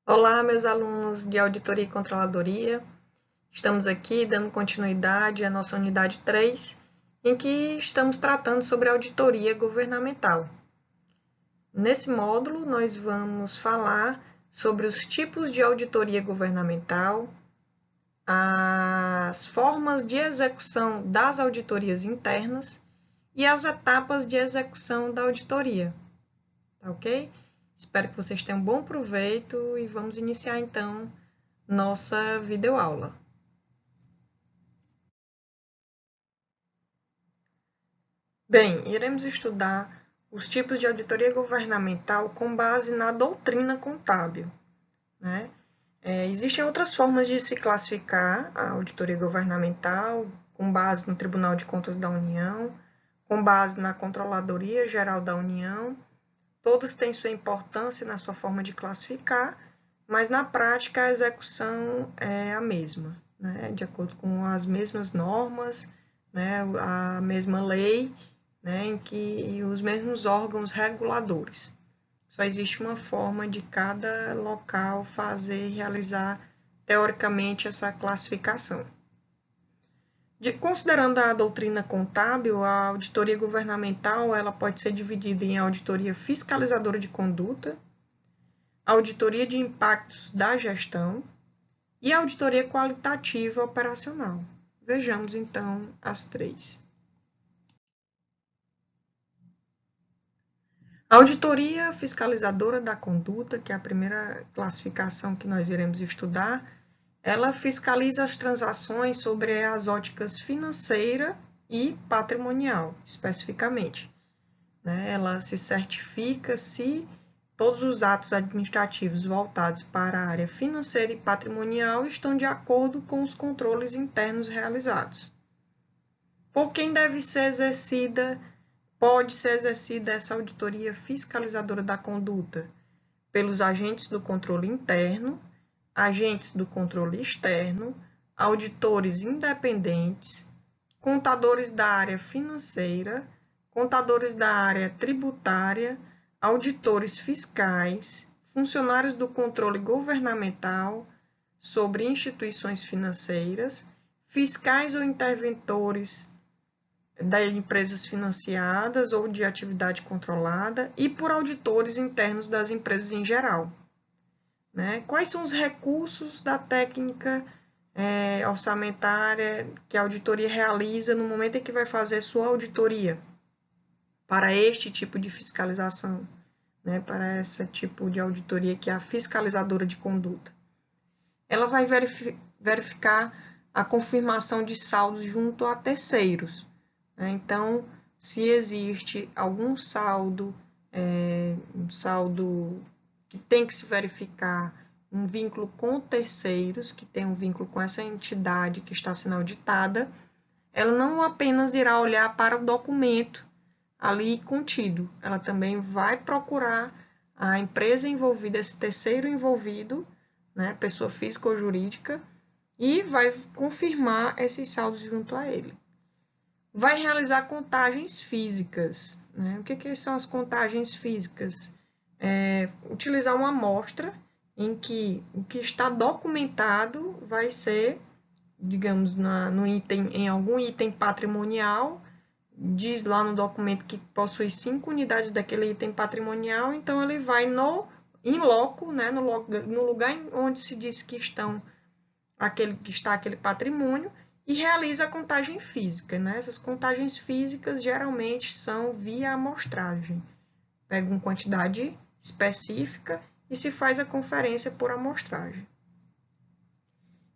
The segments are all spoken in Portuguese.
Olá, meus alunos de Auditoria e Controladoria. Estamos aqui dando continuidade à nossa unidade 3, em que estamos tratando sobre auditoria governamental. Nesse módulo, nós vamos falar sobre os tipos de auditoria governamental, as formas de execução das auditorias internas e as etapas de execução da auditoria. Tá ok? Espero que vocês tenham bom proveito e vamos iniciar então nossa videoaula. Bem, iremos estudar os tipos de auditoria governamental com base na doutrina contábil, né? Existem outras formas de se classificar a auditoria governamental, com base no Tribunal de Contas da União, com base na Controladoria Geral da União. Todos têm sua importância na sua forma de classificar, mas na prática a execução é a mesma, né? De acordo com as mesmas normas, né? A mesma lei, né? Em que os mesmos órgãos reguladores. Só existe uma forma de cada local fazer e realizar teoricamente essa classificação. Considerando a doutrina contábil, a auditoria governamental ela pode ser dividida em auditoria fiscalizadora de conduta, auditoria de impactos da gestão e auditoria qualitativa operacional. Vejamos, então, as três. A auditoria fiscalizadora da conduta, que é a primeira classificação que nós iremos estudar, ela fiscaliza as transações sobre as óticas financeira e patrimonial, especificamente. Ela se certifica se todos os atos administrativos voltados para a área financeira e patrimonial estão de acordo com os controles internos realizados. Por quem pode ser exercida essa auditoria fiscalizadora da conduta? Pelos agentes do controle interno, agentes do controle externo, auditores independentes, contadores da área financeira, contadores da área tributária, auditores fiscais, funcionários do controle governamental sobre instituições financeiras, fiscais ou interventores das empresas financiadas ou de atividade controlada e por auditores internos das empresas em geral. Quais são os recursos da técnica orçamentária que a auditoria realiza no momento em que vai fazer sua auditoria para este tipo de fiscalização, para esse tipo de auditoria que é a fiscalizadora de conduta? Ela vai verificar a confirmação de saldos junto a terceiros. Então, se existe algum saldo, um saldo que tem que se verificar, um vínculo com terceiros, que tem um vínculo com essa entidade que está sendo auditada, ela não apenas irá olhar para o documento ali contido, ela também vai procurar a empresa envolvida, esse terceiro envolvido, pessoa física ou jurídica, e vai confirmar esses saldos junto a ele. Vai realizar contagens físicas. O que são as contagens físicas? Utilizar uma amostra em que o que está documentado vai ser, digamos, em algum item patrimonial, diz lá no documento que possui 5 unidades daquele item patrimonial, então ele vai in loco, no lugar onde se diz que está aquele patrimônio, e realiza a contagem física. Essas contagens físicas geralmente são via amostragem. Pega uma quantidade específica e se faz a conferência por amostragem.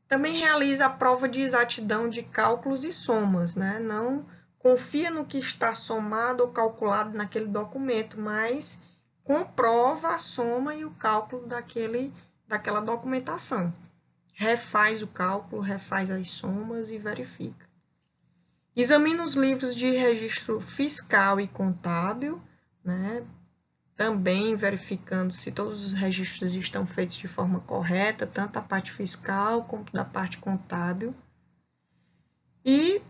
Também realiza a prova de exatidão de cálculos e somas. Não confia no que está somado ou calculado naquele documento, mas comprova a soma e o cálculo daquela documentação. Refaz o cálculo, refaz as somas e verifica. Examina os livros de registro fiscal e contábil, também verificando se todos os registros estão feitos de forma correta, tanto a parte fiscal como da parte contábil. E,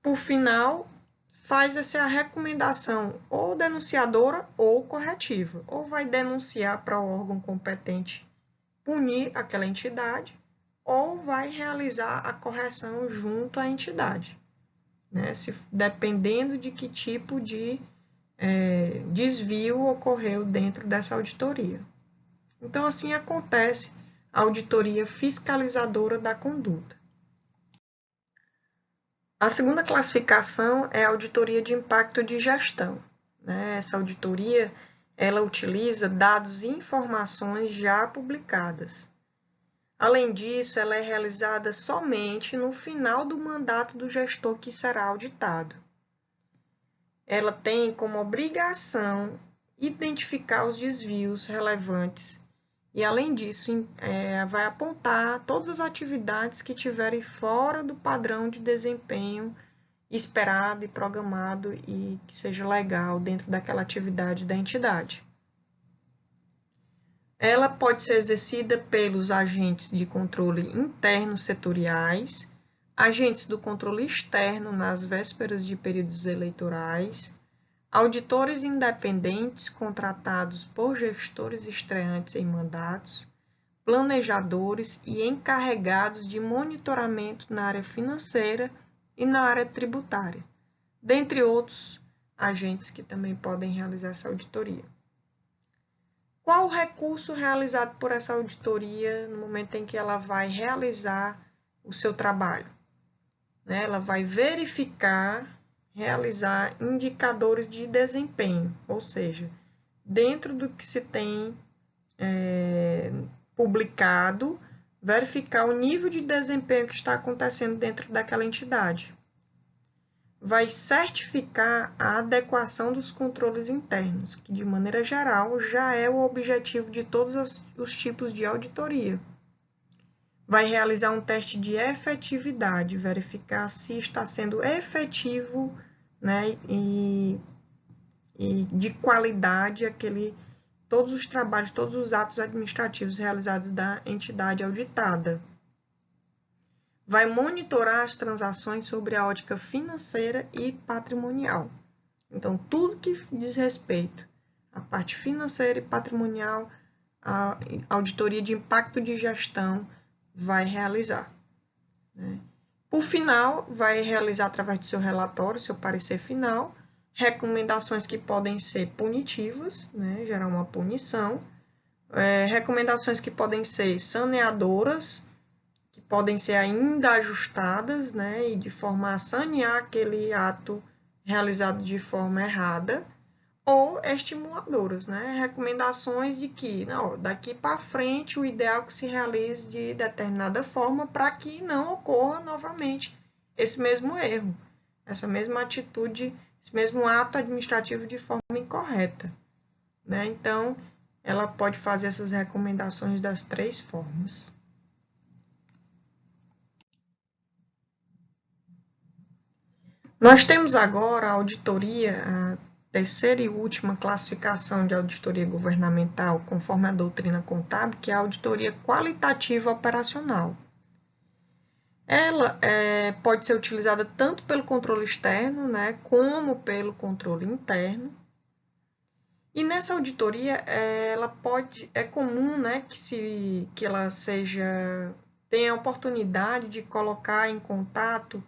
por final, faz essa recomendação ou denunciadora ou corretiva, ou vai denunciar para o órgão competente punir aquela entidade ou vai realizar a correção junto à entidade, né? Dependendo de que tipo de desvio ocorreu dentro dessa auditoria. Então, assim acontece a auditoria fiscalizadora da conduta. A segunda classificação é a auditoria de impacto de gestão, né? Essa auditoria, ela utiliza dados e informações já publicadas. Além disso, ela é realizada somente no final do mandato do gestor que será auditado. Ela tem como obrigação identificar os desvios relevantes e, além disso, vai apontar todas as atividades que tiverem fora do padrão de desempenho esperado e programado e que seja legal dentro daquela atividade da entidade. Ela pode ser exercida pelos agentes de controle interno setoriais, agentes do controle externo nas vésperas de períodos eleitorais, auditores independentes contratados por gestores estreantes em mandatos, planejadores e encarregados de monitoramento na área financeira e na área tributária, dentre outros agentes que também podem realizar essa auditoria. Qual o recurso realizado por essa auditoria no momento em que ela vai realizar o seu trabalho? Ela vai verificar, realizar indicadores de desempenho, ou seja, dentro do que se tem publicado, verificar o nível de desempenho que está acontecendo dentro daquela entidade. Vai certificar a adequação dos controles internos, que de maneira geral já é o objetivo de todos os tipos de auditoria. Vai realizar um teste de efetividade, verificar se está sendo efetivo, né, e de qualidade todos os trabalhos, todos os atos administrativos realizados da entidade auditada. Vai monitorar as transações sobre a ótica financeira e patrimonial. Então, tudo que diz respeito à parte financeira e patrimonial, a auditoria de impacto de gestão vai realizar. Por final, vai realizar através do seu relatório, seu parecer final, recomendações que podem ser punitivas, gerar uma punição, recomendações que podem ser saneadoras, que podem ser ainda ajustadas, e de forma a sanear aquele ato realizado de forma errada, ou estimuladoras, recomendações de que, daqui para frente, o ideal é que se realize de determinada forma para que não ocorra novamente esse mesmo erro, essa mesma atitude, esse mesmo ato administrativo de forma incorreta. Então, ela pode fazer essas recomendações das 3 formas. Nós temos agora a auditoria, a terceira e última classificação de auditoria governamental, conforme a doutrina contábil, que é a auditoria qualitativa operacional. Ela pode ser utilizada tanto pelo controle externo, como pelo controle interno. E nessa auditoria, é comum, que ela tenha a oportunidade de colocar em contato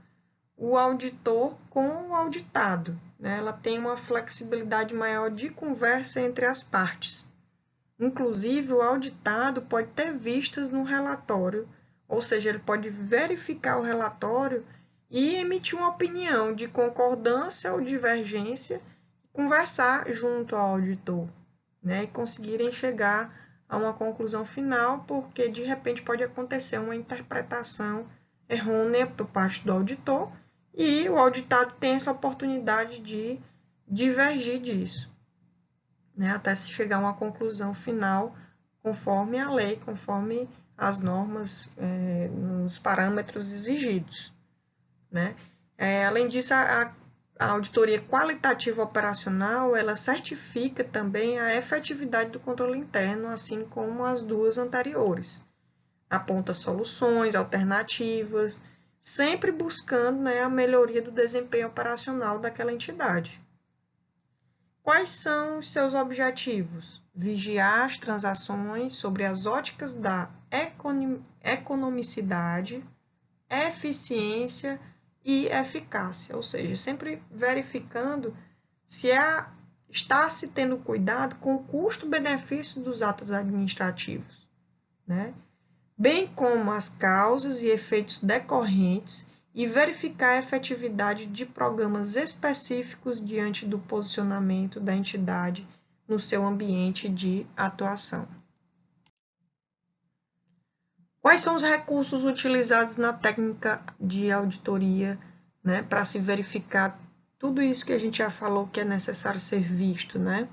o auditor com o auditado. Ela tem uma flexibilidade maior de conversa entre as partes. Inclusive, o auditado pode ter vistas no relatório, ou seja, ele pode verificar o relatório e emitir uma opinião de concordância ou divergência, conversar junto ao auditor, e conseguirem chegar a uma conclusão final, porque de repente pode acontecer uma interpretação errônea por parte do auditor, e o auditado tem essa oportunidade de divergir disso, até se chegar a uma conclusão final conforme a lei, conforme as normas, nos parâmetros exigidos. Além disso, a auditoria qualitativa operacional, ela certifica também a efetividade do controle interno, assim como as 2 anteriores. Aponta soluções, alternativas, sempre buscando a melhoria do desempenho operacional daquela entidade. Quais são os seus objetivos? Vigiar as transações sobre as óticas da economicidade, eficiência e eficácia, ou seja, sempre verificando se está se tendo cuidado com o custo-benefício dos atos administrativos, né? Bem como as causas e efeitos decorrentes e verificar a efetividade de programas específicos diante do posicionamento da entidade no seu ambiente de atuação. Quais são os recursos utilizados na técnica de auditoria, né, para se verificar tudo isso que a gente já falou que é necessário ser visto, né?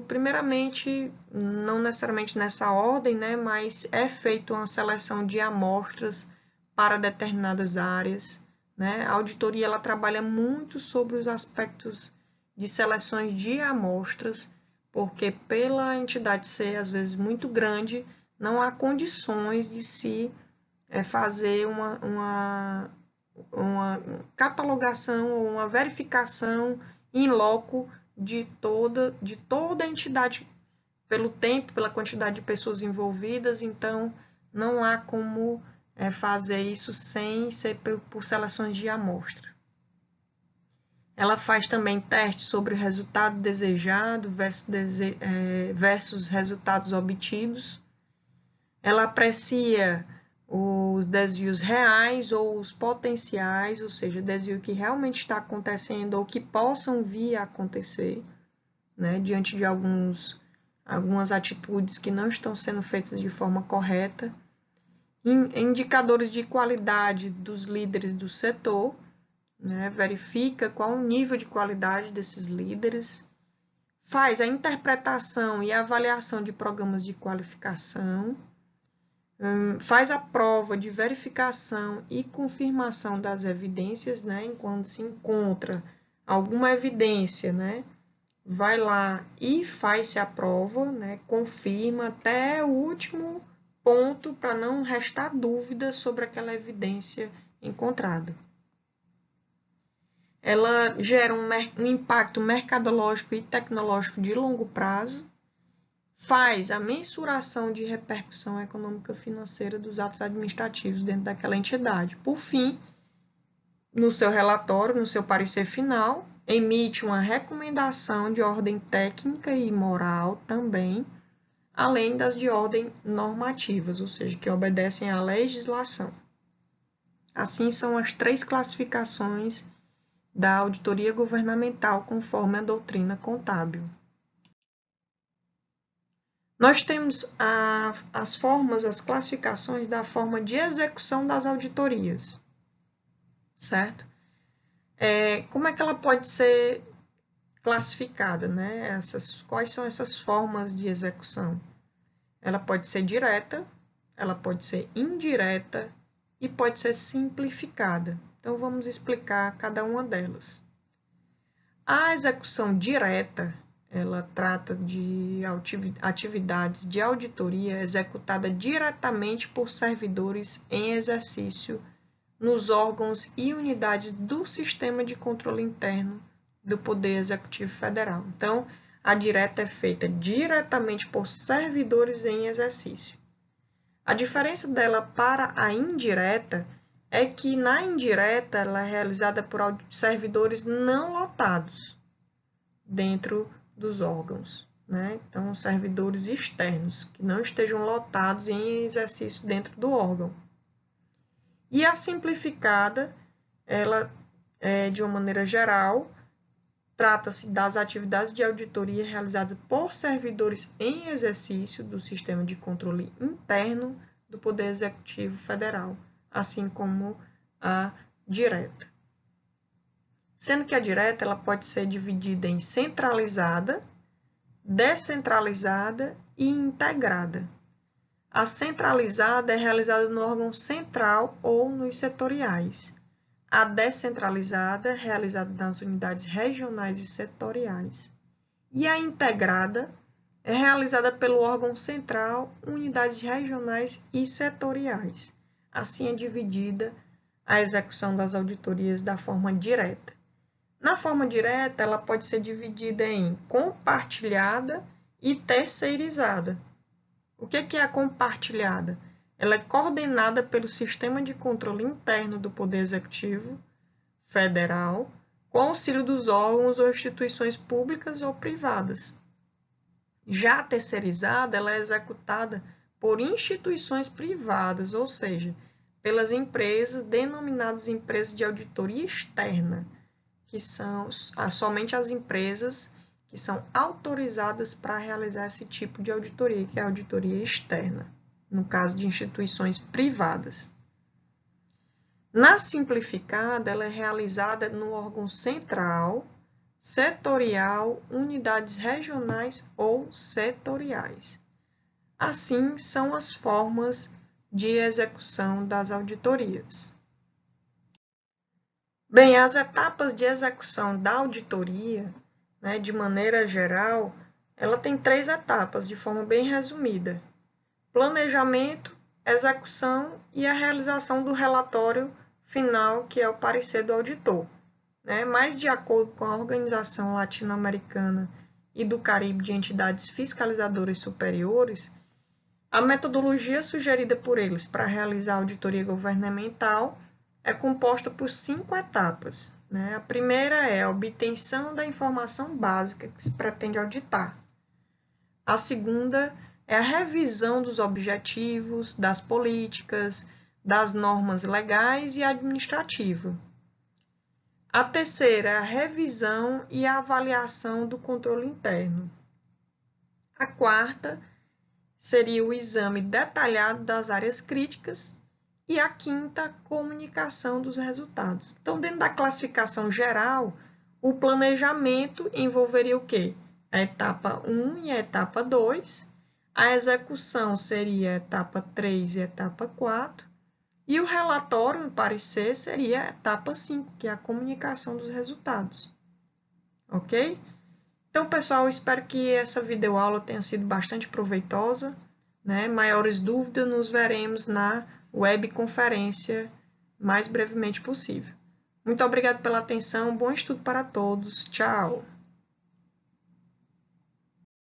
Primeiramente, não necessariamente nessa ordem, né, mas é feita uma seleção de amostras para determinadas áreas, né? A auditoria ela trabalha muito sobre os aspectos de seleções de amostras, porque pela entidade ser às vezes muito grande, não há condições de se fazer uma catalogação ou uma verificação in loco de toda a entidade, pelo tempo, pela quantidade de pessoas envolvidas, então não há como fazer isso sem ser por seleções de amostra. Ela faz também testes sobre o resultado desejado versus resultados obtidos. Ela aprecia os desvios reais ou os potenciais, ou seja, desvio que realmente está acontecendo ou que possam vir a acontecer, né, diante de algumas atitudes que não estão sendo feitas de forma correta. Indicadores de qualidade dos líderes do setor, né, verifica qual o nível de qualidade desses líderes, faz a interpretação e a avaliação de programas de qualificação, faz a prova de verificação e confirmação das evidências, né? Quando se encontra alguma evidência, né? Vai lá e faz-se a prova, né? Confirma até o último ponto para não restar dúvida sobre aquela evidência encontrada. Ela gera um impacto mercadológico e tecnológico de longo prazo, faz a mensuração de repercussão econômica financeira dos atos administrativos dentro daquela entidade. Por fim, no seu relatório, no seu parecer final, emite uma recomendação de ordem técnica e moral também, além das de ordem normativas, ou seja, que obedecem à legislação. Assim são as 3 classificações da auditoria governamental conforme a doutrina contábil. Nós temos as formas, as classificações da forma de execução das auditorias, certo? Como é que ela pode ser classificada, né? Quais são essas formas de execução? Ela pode ser direta, ela pode ser indireta e pode ser simplificada. Então, vamos explicar cada uma delas. A execução direta, ela trata de atividades de auditoria executada diretamente por servidores em exercício nos órgãos e unidades do Sistema de Controle Interno do Poder Executivo Federal. Então, a direta é feita diretamente por servidores em exercício. A diferença dela para a indireta é que na indireta ela é realizada por servidores não lotados dentro dos órgãos, né? Então, servidores externos que não estejam lotados em exercício dentro do órgão. E a simplificada, ela de uma maneira geral, trata-se das atividades de auditoria realizadas por servidores em exercício do Sistema de Controle Interno do Poder Executivo Federal, assim como a direta. Sendo que a direta ela pode ser dividida em centralizada, descentralizada e integrada. A centralizada é realizada no órgão central ou nos setoriais. A descentralizada é realizada nas unidades regionais e setoriais. E a integrada é realizada pelo órgão central, unidades regionais e setoriais. Assim é dividida a execução das auditorias da forma direta. Na forma direta, ela pode ser dividida em compartilhada e terceirizada. O que é a compartilhada? Ela é coordenada pelo sistema de controle interno do Poder Executivo Federal, com auxílio dos órgãos ou instituições públicas ou privadas. Já a terceirizada, ela é executada por instituições privadas, ou seja, pelas empresas denominadas empresas de auditoria externa, que são somente as empresas que são autorizadas para realizar esse tipo de auditoria, que é a auditoria externa, no caso de instituições privadas. Na simplificada, ela é realizada no órgão central, setorial, unidades regionais ou setoriais. Assim, são as formas de execução das auditorias. Bem, as etapas de execução da auditoria, né, de maneira geral, ela tem 3 etapas, de forma bem resumida: planejamento, execução e a realização do relatório final, que é o parecer do auditor. Mas, de acordo com a Organização Latino-Americana e do Caribe de Entidades Fiscalizadoras Superiores, a metodologia sugerida por eles para realizar a auditoria governamental é composta por 5 etapas. A primeira é a obtenção da informação básica que se pretende auditar. A segunda é a revisão dos objetivos, das políticas, das normas legais e administrativas. A terceira é a revisão e a avaliação do controle interno. A quarta seria o exame detalhado das áreas críticas e a quinta, a comunicação dos resultados. Então, dentro da classificação geral, o planejamento envolveria o quê? A etapa 1 e a etapa 2, a execução seria a etapa 3 e a etapa 4, e o relatório, o parecer, seria a etapa 5, que é a comunicação dos resultados. Ok? Então, pessoal, espero que essa videoaula tenha sido bastante proveitosa. Maiores dúvidas, nos veremos na webconferência mais brevemente possível. Muito obrigado pela atenção, bom estudo para todos. Tchau!